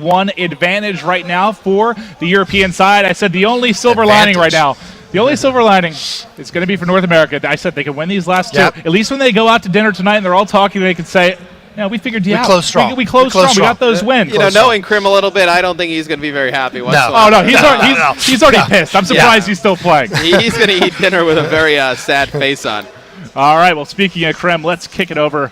3-1 advantage right now for the European side. I said the only silver lining right now, the only silver lining is going to be for North America. I said they can win these last two. At least when they go out to dinner tonight and they're all talking, they can say, yeah, we figured you out. Closed strong. We closed strong. We got those wins. You know, knowing Krim a little bit, I don't think he's going to be very happy whatsoever. Oh, no, he's already pissed. I'm surprised he's still playing. He's going to eat dinner with a very sad face on. All right, well, speaking of Krim, let's kick it over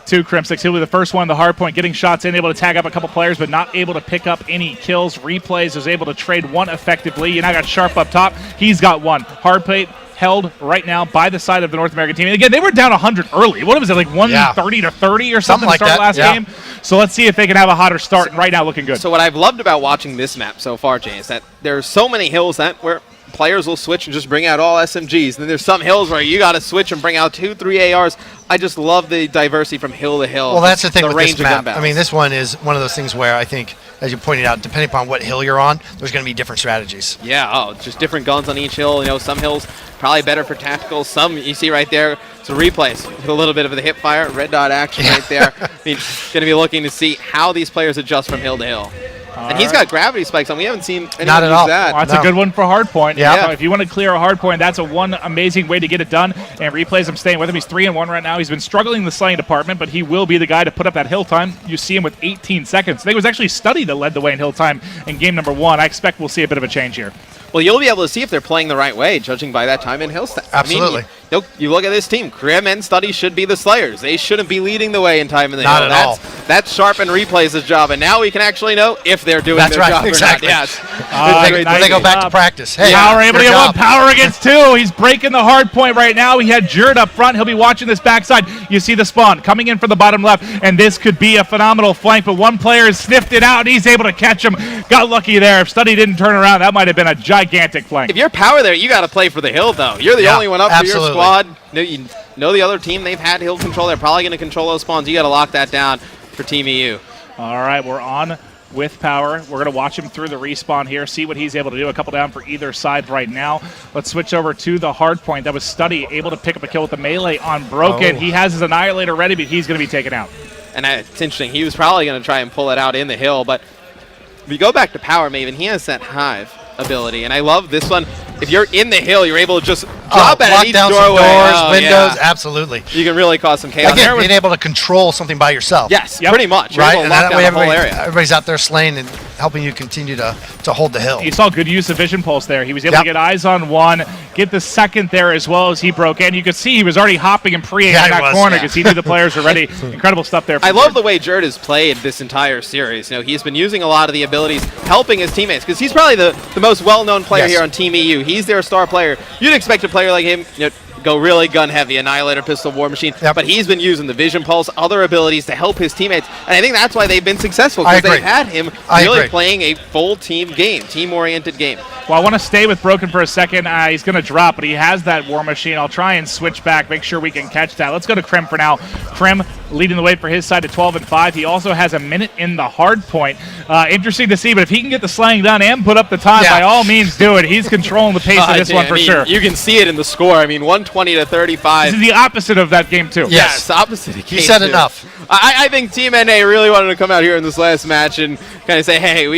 to Crimsix. He'll be the first one, the hard point, getting shots in, able to tag up a couple players, but not able to pick up any kills. Replays is able to trade one effectively. You now got Sharp up top. He's got one. Hardpoint held right now by the side of the North American team. And again, they were down 100 early. What was it, like 130 to 30 or something like to start that. last game? So let's see if they can have a hotter start. And right now, looking good. So what I've loved about watching this map so far, Jay, is that there's so many hills where players will switch and just bring out all SMGs. And then there's some hills where you got to switch and bring out 2-3 ARs. I just love the diversity from hill to hill. Well, that's the thing with range this map. I mean, this one is one of those things where I think, as you pointed out, depending upon what hill you're on, there's going to be different strategies. Yeah, just different guns on each hill. You know, some hills probably better for tactical. Some, you see right there, it's a replays with a little bit of the hip fire, red dot action right there. I mean, going to be looking to see how these players adjust from hill to hill. And he's got gravity spikes on. We haven't seen anyone use that. Well, that's a good one for hardpoint. Yeah. If you want to clear a hardpoint, that's one amazing way to get it done. And Replays, I'm staying with him. He's 3-1 right now. He's been struggling in the slaying department, but he will be the guy to put up that hill time. You see him with 18 seconds. I think it was actually Study that led the way in hill time in game number 1. I expect we'll see a bit of a change here. Well, you'll be able to see if they're playing the right way, judging by that time in hill stats. Absolutely. I mean, you look at this team. Krim and Study should be the slayers. They shouldn't be leading the way in time in the hill. Not at all. That's Sharp and Replays' job, and now we can actually know if they're doing their job exactly. or not. Yes. When they go back to practice. Hey, Power able to get one. Power against 2. He's breaking the hard point right now. He had Jerd up front. He'll be watching this backside. You see the spawn coming in from the bottom left, and this could be a phenomenal flank, but one player has sniffed it out, and he's able to catch him. Got lucky there. If Study didn't turn around, that might have been a gigantic flank. If you're Power there, you got to play for the hill, though. You're the only one up for your squad. You know the other team, they've had hill control. They're probably going to control those spawns. You got to lock that down for Team EU. All right, we're on with Power. We're going to watch him through the respawn here, see what he's able to do. A couple down for either side right now. Let's switch over to the hard point. That was Study, able to pick up a kill with the melee on Broken. He has his Annihilator ready, but he's going to be taken out. And it's interesting. He was probably going to try and pull it out in the hill, but if you go back to Power Maven, he has that Hive ability, and I love this one. If you're in the hill, you're able to just drop at each doorway. Doors, windows, absolutely. You can really cause some chaos. Again, being able to control something by yourself. Yes, pretty much. Right, and that way everybody's out there slaying and helping you continue to hold the hill. You saw good use of Vision Pulse there. He was able to get eyes on one, get the second there as well as he broke in. You could see he was already hopping and pre-aiming in that corner because he knew the players were ready. Incredible stuff there. I love the way Jerd has played this entire series. You know, he's been using a lot of the abilities, helping his teammates, because he's probably the most well-known player here on Team EU. He's their star player. You'd expect a player like him, you know, go really gun heavy, Annihilator, Pistol, War Machine, but he's been using the Vision Pulse, other abilities to help his teammates, and I think that's why they've been successful, because they've had him really playing a full team game, team-oriented game. Well, I want to stay with Broken for a second. He's going to drop, but he has that War Machine. I'll try and switch back, make sure we can catch that. Let's go to Krim for now. Krim leading the way for his side at 12-5. He also has a minute in the hard point. Interesting to see, but if he can get the slaying done and put up the time, by all means do it. He's controlling the pace of this one for sure. You can see it in the score. I mean, 120 to 35. This is the opposite of that game, too. Yes, opposite of game You said enough. I think Team NA really wanted to come out here in this last match and kind of say, hey,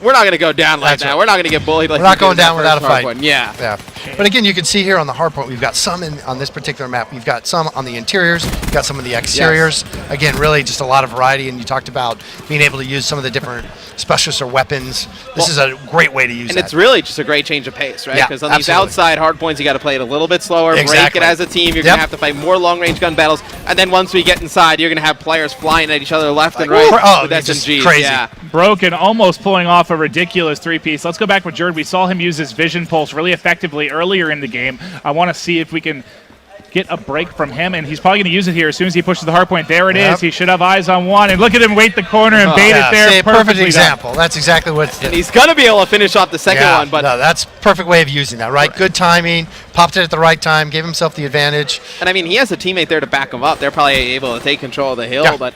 we're not going to go down like that. We're not going to get bullied like we're not going down without a fight. Yeah. But again, you can see here on the hard point, we've got some on this particular map. We've got some on the interiors. We've got some of the exteriors. Again, really just a lot of variety. And you talked about being able to use some of the different specialists or weapons. This is a great way to use And it's really just a great change of pace, right? Because on these outside hard points, you got to play it a little bit slower, break it as a team. You're going to have to fight more long-range gun battles. And then once we get inside, you're going to have players flying at each other left and right with SMGs. Crazy. Yeah. Broken, almost pulling off a ridiculous three-piece. Let's go back with Jerd. We saw him use his Vision Pulse really effectively earlier in the game. I want to see if we can get a break from him, and he's probably going to use it here as soon as he pushes the hard point. There it is. He should have eyes on one, and look at him wait the corner and bait it there. Perfect example. That's exactly what it's And he's going to be able to finish off the second one. But no, that's perfect way of using that, right? Good timing, popped it at the right time, gave himself the advantage. And I mean, he has a teammate there to back him up. They're probably able to take control of the hill, but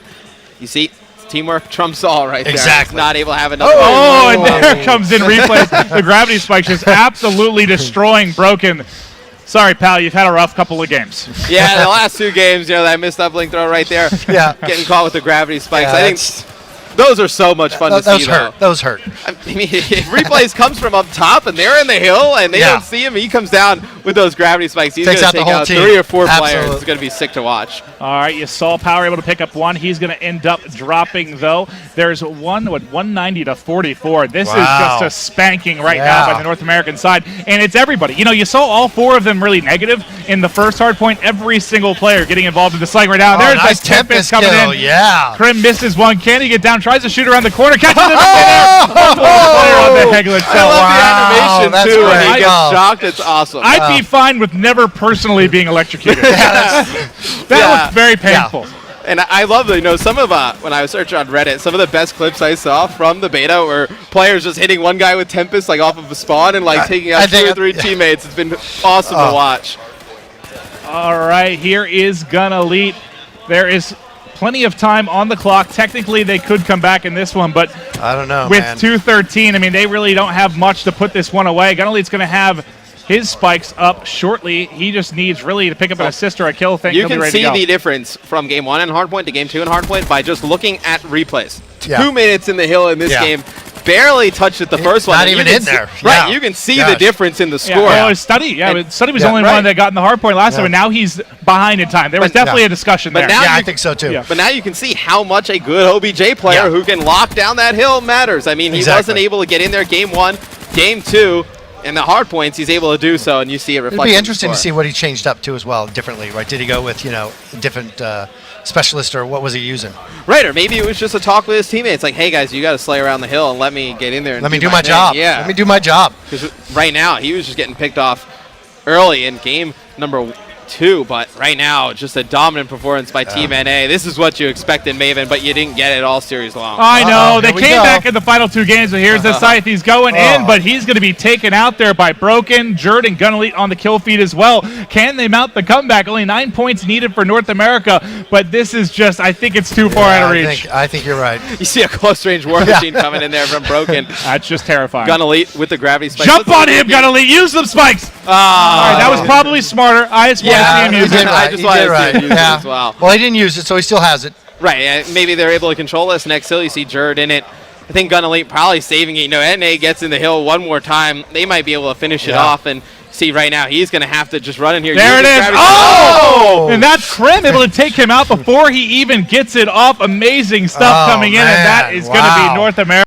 you see, teamwork trumps all right there. Exactly. He's not able to have another. And there comes in replay. The gravity spike just absolutely destroying Broken. Sorry, pal, you've had a rough couple of games. Yeah, the last two games, that missed uplink throw right there. Getting caught with the gravity spikes. I think Those are so much fun to see, though. Those hurt. I mean, if replays comes from up top and they're in the hill and they don't see him, he comes down with those gravity spikes. He's going to take out 3 or 4 players. It's going to be sick to watch. All right, you saw Power able to pick up one. He's going to end up dropping, though. There's 190 to 44. This is just a spanking right now by the North American side, and it's everybody. You know, you saw all 4 of them really negative in the first hard point. Every single player getting involved in the sling right now. There's nice that Tempest coming in. Yeah. Krim misses one. Can he get down? Tries to shoot around the corner. Catches him in there. Player on the Hegel itself. I love the animation, too, when he gets shocked. It's awesome. I'd be fine with never personally being electrocuted. That looked very painful. And I love that, you know, some of, when I was searching on Reddit, some of the best clips I saw from the beta were players just hitting one guy with Tempest, like, off of a spawn and, like, taking out 2 or 3 teammates. It's been awesome to watch. All right, here is GunElite. There is plenty of time on the clock. Technically, they could come back in this one, but I don't know, with man. 2:13, I mean, they really don't have much to put this one away. GunElite's going to have his spikes up shortly. He just needs really to pick up an assist or a kill. You can see the difference from game 1 in Hardpoint to game 2 in Hardpoint by just looking at replays. 2 minutes in the hill in this game. Barely touched it the first one. Not even in there. Right, you can see the difference in the score. Oh, Study. Study was the only one that got in the hard point last time, and now he's behind in time. There was definitely a discussion there. I think so too. But now you can see how much a good OBJ player who can lock down that hill matters. I mean, he wasn't able to get in there game 1, game 2. In the hard points, he's able to do so, and you see it reflected. It'd be interesting to see what he changed up to as well, differently, right? Did he go with, you know, a different specialist, or what was he using? Right, or maybe it was just a talk with his teammates, like, hey, guys, you got to slay around the hill and let me get in there and let me do my job. Yeah. Let me do my job. Because right now, he was just getting picked off early in game number 2, but right now, just a dominant performance by Team NA. This is what you expect in Maven, but you didn't get it all series long. I know. They came back in the final 2 games, but here's the Scythe. He's going in, but he's going to be taken out there by Broken. Jerd and GunElite on the kill feed as well. Can they mount the comeback? Only 9 points needed for North America, but this is just, I think it's too far out of reach. I think you're right. You see a close-range war machine coming in there from Broken. That's just terrifying. GunElite with the gravity spikes. Jump on him, GunElite. Use some spikes. All right, that was probably smarter. I just want to see him use it. I just wanted to see him use it as well. Well, he didn't use it, so he still has it. Right, maybe they're able to control this next hill. You see Jerd in it. I think GunElite probably saving it. You know, NA gets in the hill one more time. They might be able to finish it off. And see, right now, he's going to have to just run in here. There it is. Oh! And that's Krim able to take him out before he even gets it off. Amazing stuff coming in, and that is going to be North America.